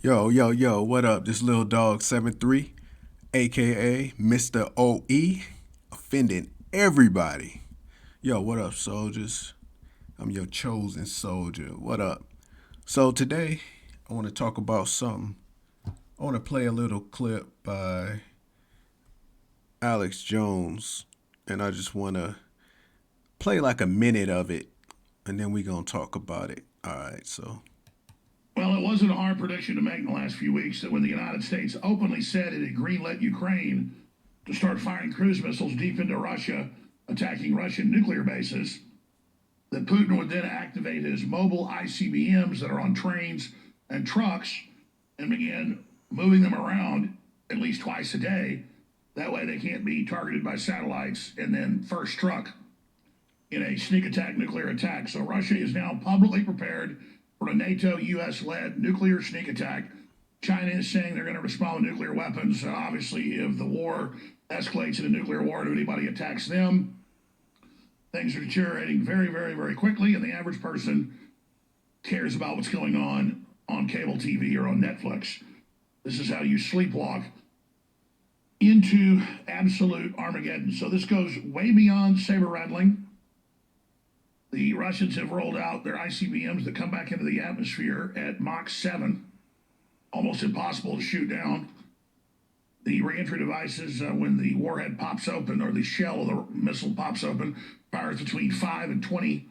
Yo, yo, yo, what up? This little dog 7'3", aka Mr. OE, offending everybody. Yo, what up, soldiers? I'm your chosen soldier. What up? So today, I want to talk about something. I want to play a little clip by Alex Jones, and I just want to play like a minute of it, and then we going to talk about it. All right, so. Well, it wasn't a hard prediction to make in the last few weeks that when the United States openly said it had greenlit Ukraine to start firing cruise missiles deep into Russia, attacking Russian nuclear bases, that Putin would then activate his mobile ICBMs that are on trains and trucks and begin moving them around at least twice a day. That way they can't be targeted by satellites and then first struck in a sneak attack nuclear attack. So Russia is now publicly prepared for a NATO US led nuclear sneak attack. China is saying they're going to respond with nuclear weapons. Obviously, if the war escalates into nuclear war and anybody attacks them, things are deteriorating very, very, very quickly. And the average person cares about what's going on cable TV or on Netflix. This is how you sleepwalk into absolute Armageddon. So this goes way beyond saber rattling. The Russians have rolled out their ICBMs that come back into the atmosphere at Mach 7, almost impossible to shoot down. The reentry devices, when the warhead pops open or the shell of the missile pops open, fires between 5 and 20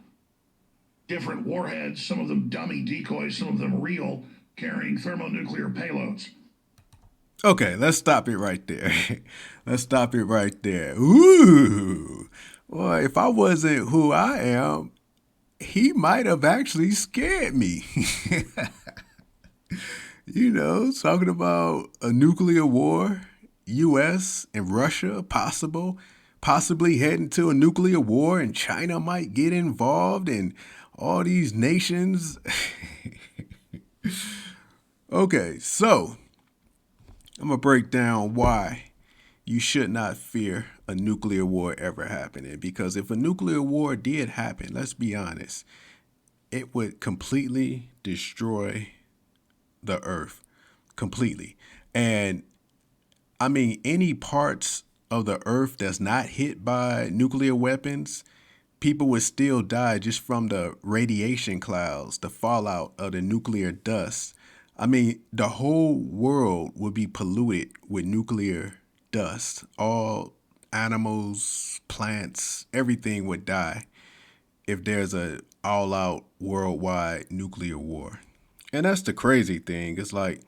different warheads, some of them dummy decoys, some of them real, carrying thermonuclear payloads. Okay, let's stop it right there. Let's stop it right there. Ooh. Well, if I wasn't who I am, he might have actually scared me. Talking about a nuclear war, US and Russia possibly heading to a nuclear war, and China might get involved, and all these nations. Okay, so I'm going to break down why you should not fear a nuclear war ever happening. Because if a nuclear war did happen, let's be honest, it would completely destroy the earth. Completely. And I mean, any parts of the earth that's not hit by nuclear weapons, people would still die just from the radiation clouds, the fallout of the nuclear dust. I mean, the whole world would be polluted with nuclear dust. All animals, plants, everything would die if there's a all-out worldwide nuclear war. And that's the crazy thing. It's like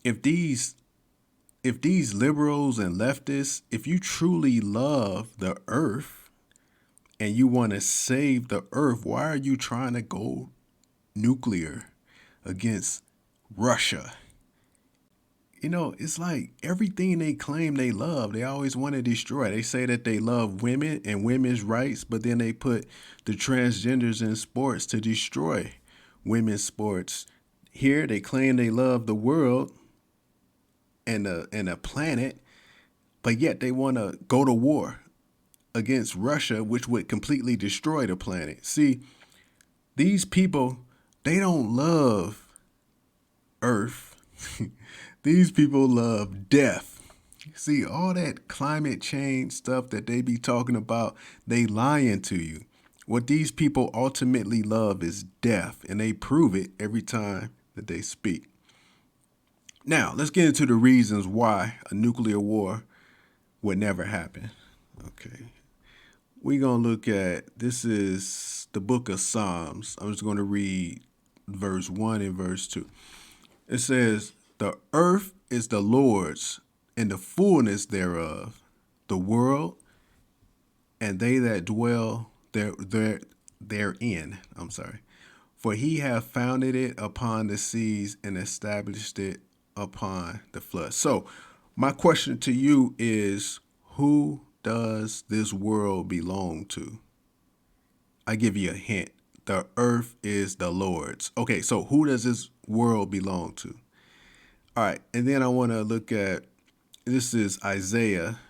if these liberals and leftists, if you truly love the earth and you want to save the earth, why are you trying to go nuclear against Russia? It's like everything they claim they love, they always want to destroy. They say that they love women and women's rights, but then they put the transgenders in sports to destroy women's sports. Here they claim they love the world and the planet, but yet they want to go to war against Russia, which would completely destroy the planet. See, these people, they don't love Earth. These people love death. See, all that climate change stuff that they be talking about, they lying to you. What these people ultimately love is death, and they prove it every time that they speak. Now, let's get into the reasons why a nuclear war would never happen. Okay. We're going to look at, this is the book of Psalms. I'm just going to read verse 1 and verse 2. It says, "The earth is the Lord's and the fullness thereof, the world and they that dwell therein. For he hath founded it upon the seas and established it upon the flood." So my question to you is, who does this world belong to? I give you a hint. The earth is the Lord's. Okay, so who does this world belong to? All right, and then I want to look at, this is Isaiah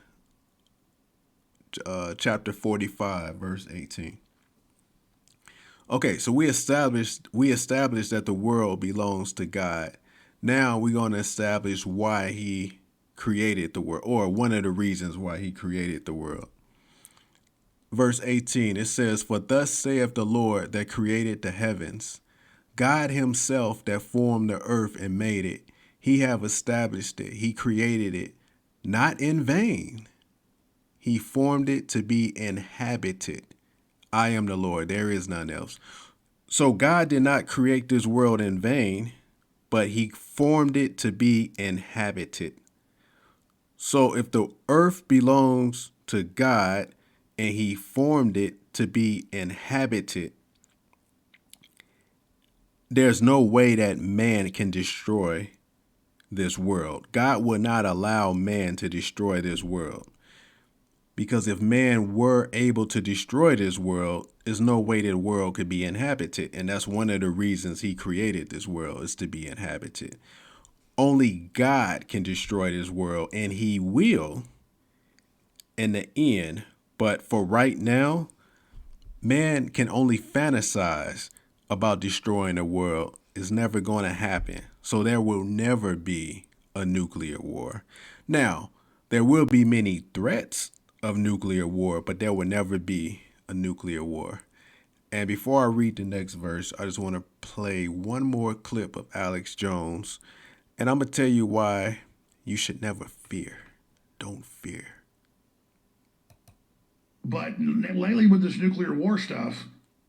chapter 45, verse 18. Okay, so we established that the world belongs to God. Now we're going to establish why he created the world, or one of the reasons why he created the world. Verse 18, it says, "For thus saith the Lord that created the heavens, God himself that formed the earth and made it. He have established it. He created it, not in vain. He formed it to be inhabited. I am the Lord. There is none else." So God did not create this world in vain, but he formed it to be inhabited. So if the earth belongs to God and he formed it to be inhabited, there's no way that man can destroy this world. God would not allow man to destroy this world. Because if man were able to destroy this world, there's no way that the world could be inhabited. And that's one of the reasons he created this world, is to be inhabited. Only God can destroy this world, and he will in the end. But for right now, man can only fantasize about destroying the world. It's never going to happen. So there will never be a nuclear war. Now, there will be many threats of nuclear war, but there will never be a nuclear war. And before I read the next verse, I just want to play one more clip of Alex Jones. And I'm going to tell you why you should never fear. Don't fear. But lately, with this nuclear war stuff,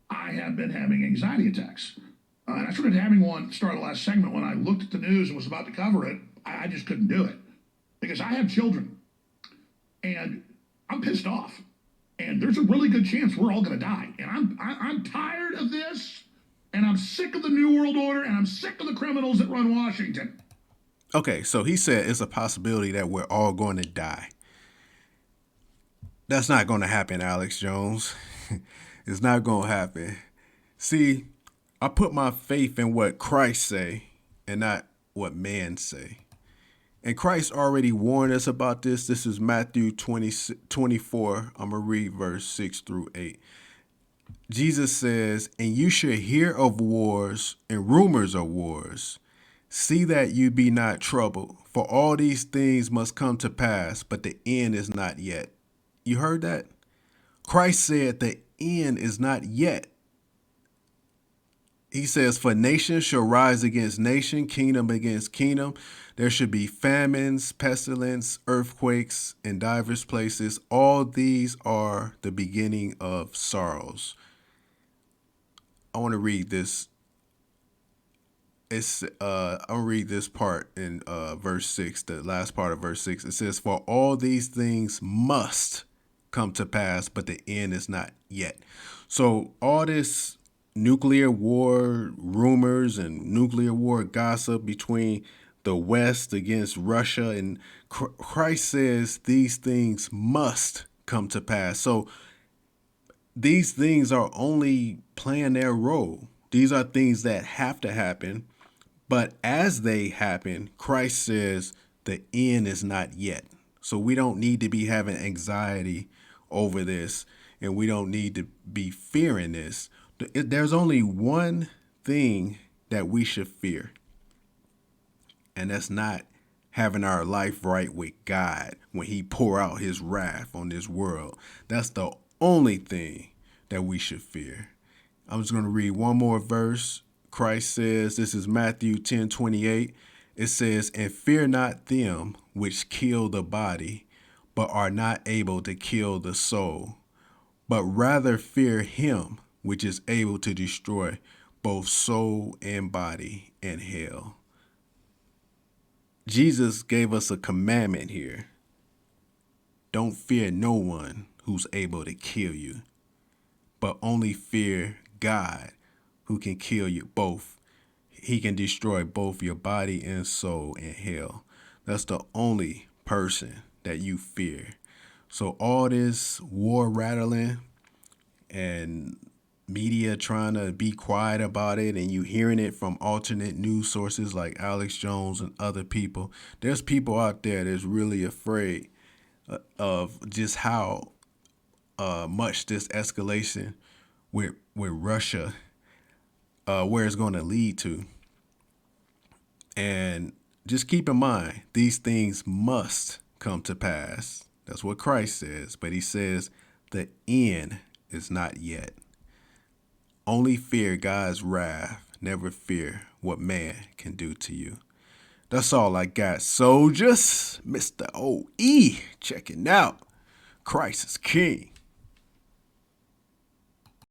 I have been having anxiety attacks. And I started having one start of the last segment when I looked at the news and was about to cover it. I just couldn't do it because I have children and I'm pissed off. And there's a really good chance we're all going to die. And I'm tired of this. And I'm sick of the New World Order. And I'm sick of the criminals that run Washington. Okay, so he said it's a possibility that we're all going to die. That's not going to happen, Alex Jones. It's not going to happen. See, I put my faith in what Christ say and not what man say. And Christ already warned us about this. This is Matthew 24. I'm going to read verse 6 through 8. Jesus says, "And you should hear of wars and rumors of wars. See that you be not troubled, for all these things must come to pass, but the end is not yet." You heard that? Christ said the end is not yet. He says, "For nation shall rise against nation, kingdom against kingdom. There should be famines, pestilence, earthquakes in divers places. All these are the beginning of sorrows." I want to read this. I'll read this part in verse 6, the last part of verse 6. It says, "For all these things must come to pass, but the end is not yet." So all this nuclear war rumors and nuclear war gossip between the West against Russia, and Christ says these things must come to pass. So these things are only playing their role. These are things that have to happen. But as they happen, Christ says the end is not yet. So we don't need to be having anxiety over this, and we don't need to be fearing this. There's only one thing that we should fear, and that's not having our life right with God when he pour out his wrath on this world. That's the only thing that we should fear. I'm just going to read one more verse. Christ says, this is Matthew 10:28. It says, "And fear not them which kill the body, but are not able to kill the soul, but rather fear him which is able to destroy both soul and body in hell." Jesus gave us a commandment here. Don't fear no one who's able to kill you, but only fear God, who can kill you both. He can destroy both your body and soul in hell. That's the only person that you fear. So all this war rattling and media trying to be quiet about it, and you hearing it from alternate news sources like Alex Jones and other people, there's people out there that's really afraid of just how much this escalation with Russia where it's going to lead to. And just keep in mind, these things must come to pass. That's what Christ says. But he says the end is not yet. Only fear God's wrath. Never fear what man can do to you. That's all I got, soldiers. Mr. OE checking out. Christ is King.